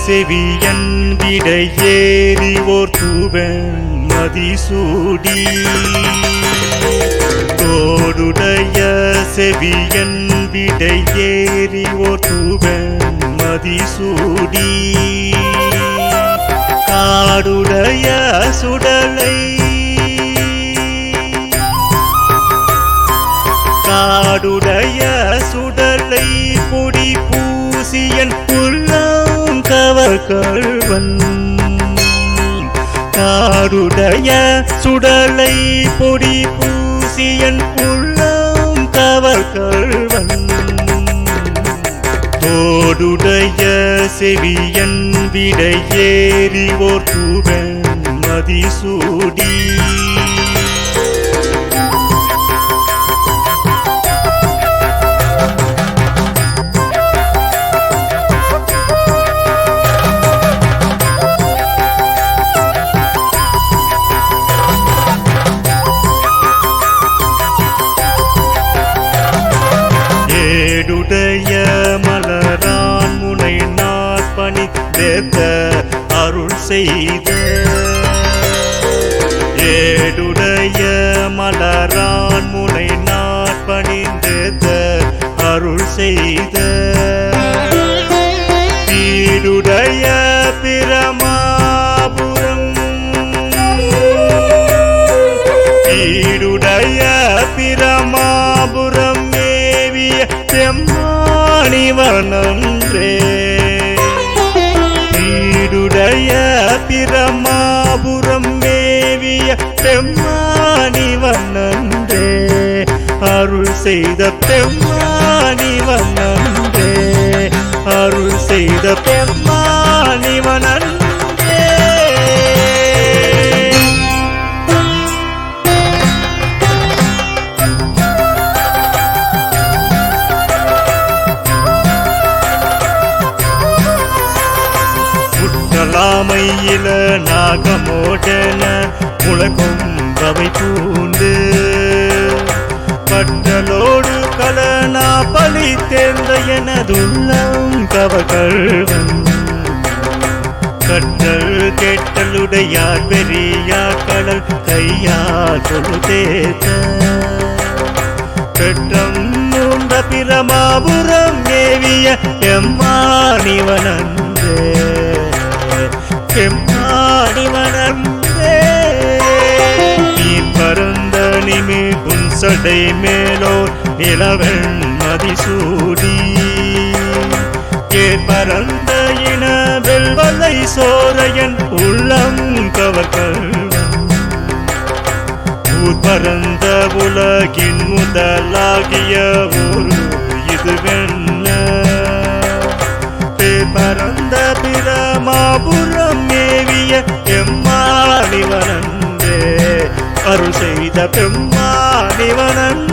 செவியன் விடையேறி ஓர் தூவன் மதிசூடி தோடுடைய செவியன் விடையேறி ஓர் தூவன் மதிசூடி காடுடைய சுடலை காடுடைய சுடலை பொடி பூசியன் உள்ளம் கவர்கள்வன் காடுடைய சுடலை பொடி பூசியன் உள்ளம் கவர்கள்வன் தோடுடைய செவியன் விடையேறி ஓர் தூவன் மதிசூடி ஏடுடைய மலரான் முனை நாற்பணி தேத்த அருள் செய்த ஏடுடைய மலரான் முனை நாற்பணி தேத்த அருள் செய்த பீடுடைய பிரமாபுரம் பீடுடைய பிரமாபுரம் செம்மாணிவனன்றே வீடுடைய பிரமாபுரம் மேவிய பெம்மாணிவனன்றே அருள் செய்த பெம்மாணிவனன்றே அருள் செய்த பெம்மாணிவனன்றே மையில நாகமோடன முழக்கொம்பவை பூண்டு பட்டலோடு கலனா பலி தேர்ந்த எனதுள்ளம் கவகள்வன் கட்டல் கேட்டலுடையார் பெரியார் கடல் கையால் தொழுதேத்த பெற்றம் மூன்ற பிரமாபுரம் ஏவிய எம்மாணிவனன்றே செம்மாணிவனன்றே நீ பரந்த நிமி புன்சடை மேலோர் நிலவெண் மதிசூடி பரந்த இன வெல்வலை சோரையன் உள்ளம் கவர்கள்வன் ஊர் பரந்த உலகின் முதலாகிய ஒரு இது வெண்ண பரந்த பிரமாபுரம் மேவிய எம்மாணிவனன்றே அருள் செய்த பெம்மாணிவனன்றே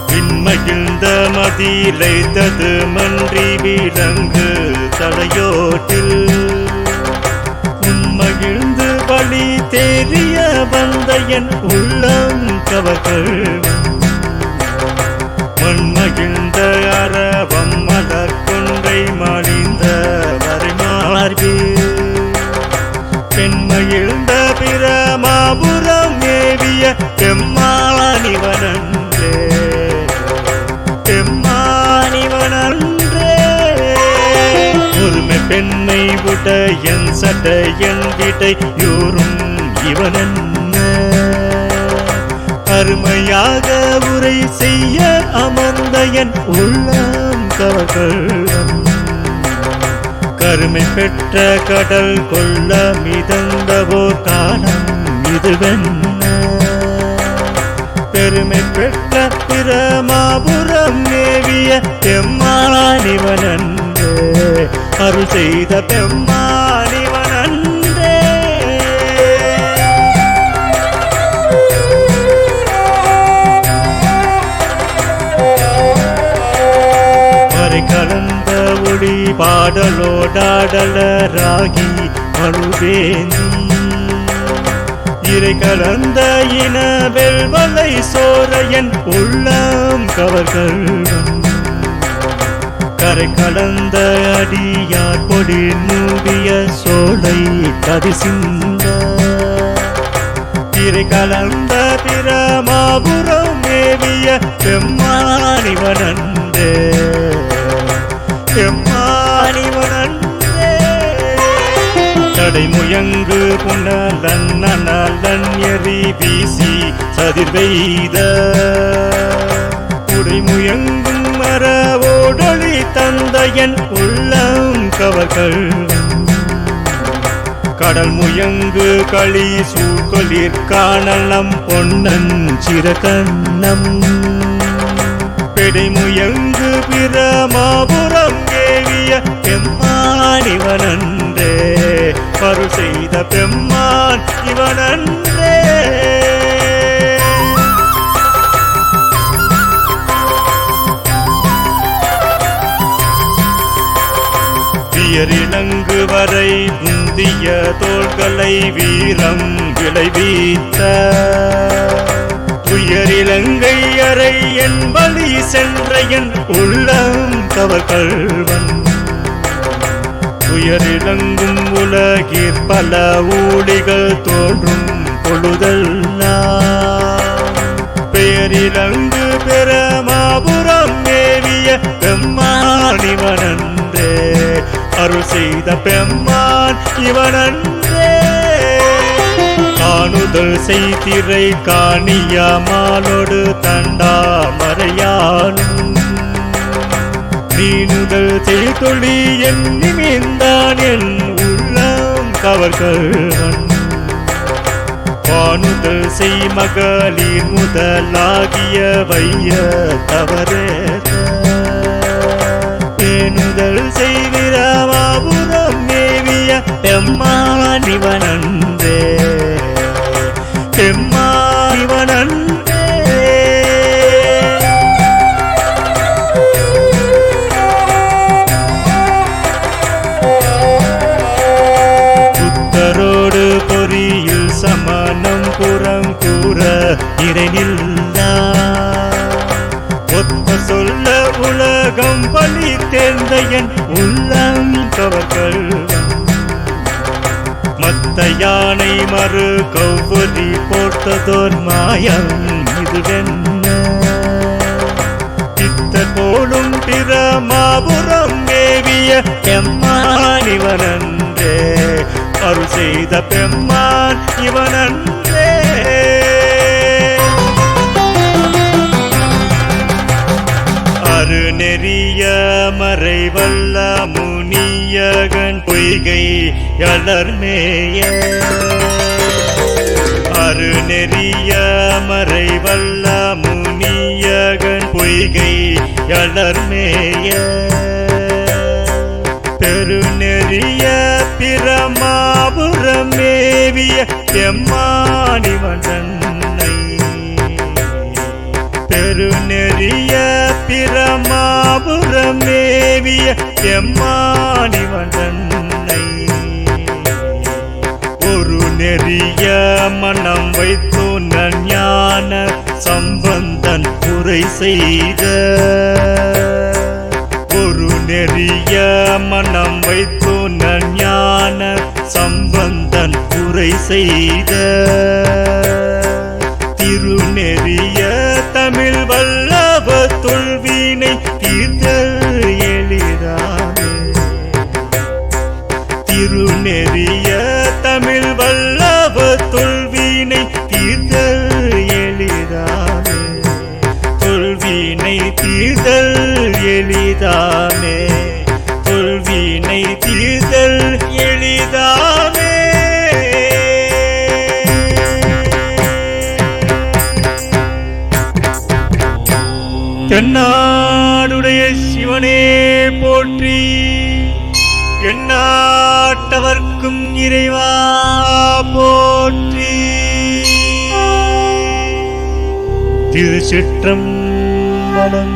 விண்மகிழ்ந்த மதிலைத்தது மன்றி விலங்கு தலையோட்டில் உண்மகிழ்ந்து வழி தெரிய வந்த என் உள்ளம் கவர்கள்வன் மண்மகிழ்ந்த அரவம் மலர் கொன்றை மலிந்த வரைமார்பே பெண்மகிழ்ந்த பிரமாபுரம் ஏவிய பெம்மாணிவனன்றே பெம்மாணிவனன்றே ஒருமை பெண்ணை விட என் சடையன் விடை யோரும் இவனென்ன அருமையாக உரை செய்ய அமர்ந்த என் உள்ளம் கவர்கள்வன் கருமை பெற்ற கடல் கொள்ள மிதந்தவோர் காலம் இதுவென்ன பெருமை பெற்ற பிரமாபுரம் மேவிய பெம்மாணிவனன்றே அருள் செய்த பெம்மாணிவனன்றே மறை கலந்த ஒளி பாடலோடாடலராகி அழுவேந்தி இறை கலந்த இன வெல்வலை சோரையன் உள்ளம் கவர்கள் கரை கலந்த அடியார் பொடி மூடிய சோலை கதிசிந்த இறை கலந்த பிரமாபுரம் மேவிய பெம்மானிவனன்றே பெம்மானிவனன்றே தடைமுயங்கு புனலன் நலன் எறி வீசி சதிர்வெய்த உடைமுயங்கும் மரவோடொளி தந்தையன் உள்ளம் கவர்கள் கடல் முயங்கு களி சூக்கொலிற் காணலம் பொன்னன் சிறகண்ணம் பெடைமுயங்கு பிரமாபுரம் ஏவிய பெம்மானிவனன்றே பரு செய்த பெம்மான் இவனன்றே இலங்கு வரை முந்திய தோள்களை வீரம் விளைவித்த உயரிலங்கை அறை என் பலி சென்ற என் உள்ளம் கவர்கள்வன் உயரிலங்கும் உலகிற் பல ஊழிகள் தோன்றும் பொழுதெல்லாம் பேரிலங்கு பெருமாபுரம் மேவிய பெம்மானிவனன்றே அருள் செய்த பெம்மான் இவனன்றே காணுதல் செய்திரை காணிய மாலோடு தண்டாமறையானும் நீனுதல் செய்தொழி எண்ணிமிந்தான் என் உள்ளம் கவர்கள்வன் வானுதல் செய் மகளிர் முதலாகிய வைய தவறே பேணுதல் செய்விரமாபுரம் மேவிய பெம்மானிவனன்றே பெம்மானிவனன்றே புத்தரோடு பொறியில் சமணம் புறங்கூற இறைநில்லா ஒத்த சொல்ல உலகம் பலி தேர்ந்த என் உள்ளம் கவர்கள் மத்த யானை மறு கௌவரி போட்டதோர் மாயம் இதுவென்ன சித்த போலும் பிரமாபுரம் மேவிய பெம்மானிவனன்றே அருள் செய்த பெம்மான் இவனன்றே அருநெறிய மறைவல்ல முனியகன் பொய்கை யலர்மேய அருநெறிய மறைவல்ல முனியகன் பொய்கை யலர்மேய பெருநெறிய பிரமாபுரம் மேவிய பெம்மானிவனன்னை பெருநெறிய பிரமாபுரம் மேவிய பெம்மானிவனன்னை ஒரு நெறிய மனம் வைத்தோ ஞான சம்பந்தன் உரை செய்த ஒரு நெறிய மனம் வைத்தோ ஞான சம்பந்தன் உரை செய்த திருநெறிய தமிழ் வல்லவ தொல்வினை தீர்த்தல் எளிதாமே திருநெறிய தமிழ் வல்லவ தொல்வினை தீர்த்தல் எளிதாமே தொல்வினை தீர்த்தல் எளிதாமே தொல்வினை தீர்த்தல் எளிதாமே தென்னாடுடைய சிவனே போற்றி எந்நாட்டவர்க்கும் இறைவா போற்றி திருச்சிற்றம்பலம்